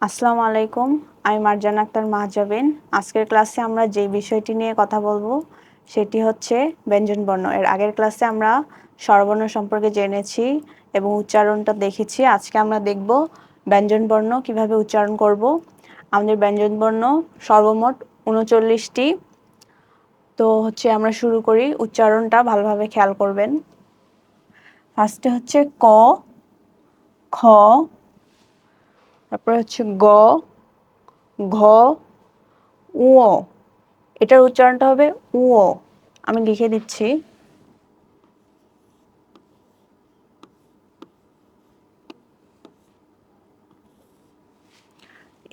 আসসালামু আলাইকুম, আমি মারজান আক্তার মাহজাবিন। আজকের ক্লাসে আমরা যে বিষয়টি নিয়ে কথা বলবো সেটি হচ্ছে ব্যঞ্জনবর্ণ। এর আগের ক্লাসে আমরা স্বরবর্ণ সম্পর্কে জেনেছি এবং উচ্চারণটা দেখেছি। আজকে আমরা দেখব ব্যঞ্জনবর্ণ কিভাবে উচ্চারণ করব। আমাদের ব্যঞ্জনবর্ণ সর্বমোট ৩৯টি। তো আমরা শুরু করি। উচ্চারণটা ভালোভাবে খেয়াল করবেন। ফার্স্টে হচ্ছে ক, খ, তারপরে হচ্ছে গ, ঘ, উ। এটার উচ্চারণটা হবে উ। আমি লিখে দিচ্ছি।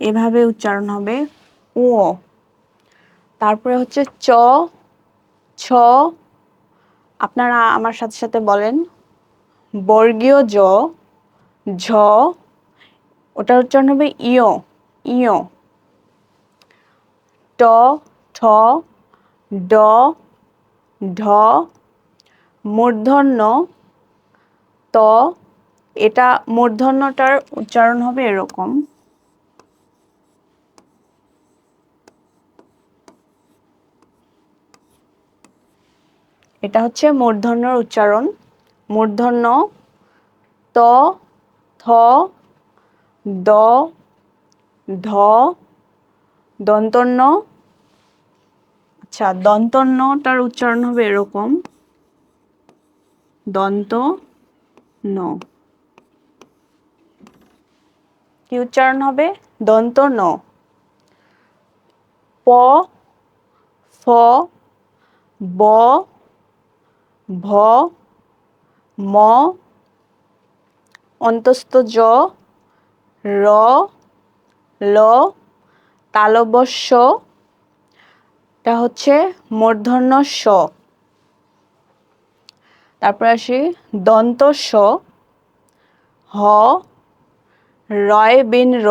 এভাবে উচ্চারণ হবে উ। তারপরে হচ্ছে চ, ছ। আপনারা আমার সাথে সাথে বলেন। বর্গীয় জ, ঝ। ওটার উচ্চারণ হবে ইয়, ইয়। ট, ঠ, ড, ঢ। মূর্ধন্য ত। এটা মূর্ধন্যটার উচ্চারণ হবে এরকম। এটা হচ্ছে মূর্ধন্যর উচ্চারণ। মূর্ধন্য ত, থ, দ, ধ। দন্তন্য। আচ্ছা, দন্তন্যটার উচ্চারণ হবে এরকম। দন্ত ন। কি উচ্চারণ হবে? দন্ত ন। প, ফ, ব, ভ, ম। অন্তস্থ জ, র, ল। তালব্য শ। এটা হচ্ছে মূর্ধন্য স। তারপর আসি দন্ত স, হ, রয় বিন র,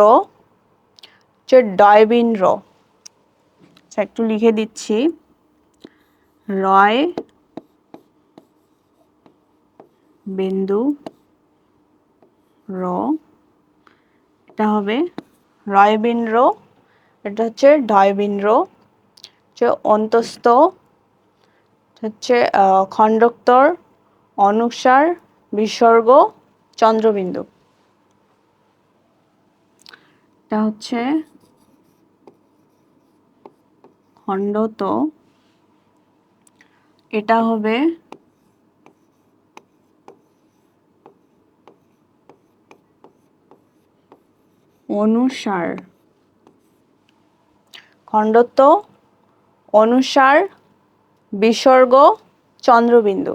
ডয় বিন র। আচ্ছা, একটু লিখে দিচ্ছি। রয় বিন্দু র। এটা হবে রয় বিন র। এটা হচ্ছে ঢয় বিন র। অন্তস্থ হচ্ছে খণ্ডক্তর, অনুসার, বিসর্গ, চন্দ্রবিন্দু। এটা হচ্ছে খণ্ডত। এটা হবে অনুসার। খণ্ডত্ব, অনুসার, বিসর্গ, চন্দ্রবিন্দু।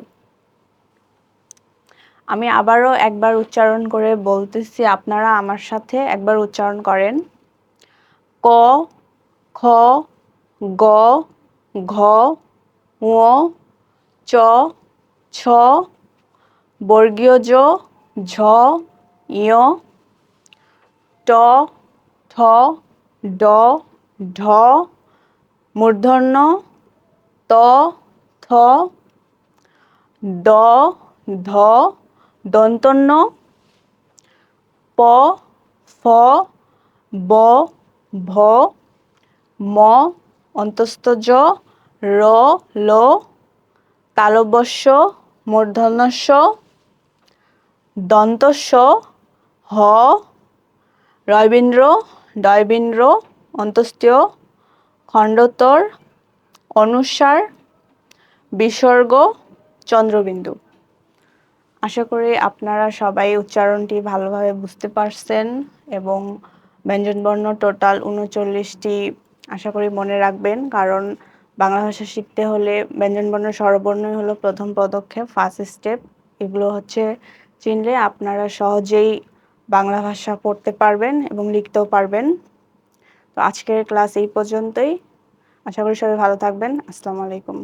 আমি আবারও একবার উচ্চারণ করে বলতেছি, আপনারা আমার সাথে একবার উচ্চারণ করেন। ক, খ, গ, ঘ, ঙ, চ, ছ। বর্গীয় জ, ঝ, ইয়। ট, ঠ, ড, ঢ। মূর্ধন্য ত, থ, দ, ধ। দন্তন্য প, ফ, ব, ভ, ম। অন্তস্থ জ, র, ল। তালব্য শ, মূর্ধন্য ষ। দন্ত স, হ, রয় বিন র, ডয় বিন র। অন্তস্থীয় খণ্ডতর, অনুসার, বিসর্গ, চন্দ্রবিন্দু। আশা করি আপনারা সবাই উচ্চারণটি ভালোভাবে বুঝতে পারছেন এবং ব্যঞ্জনবর্ণ টোটাল ৩৯টি আশা করি মনে রাখবেন, কারণ বাংলা ভাষা শিখতে হলে ব্যঞ্জনবর্ণ স্বরবর্ণই হলো প্রথম পদক্ষেপ, ফার্স্ট স্টেপ। এগুলো চিনলে আপনারা সহজেই বাংলা ভাষা পড়তে পারবেন এবং লিখতেও পারবেন। তো আজকের ক্লাস এই পর্যন্তই। আশা করি সবাই ভালো থাকবেন। আসসালামু আলাইকুম।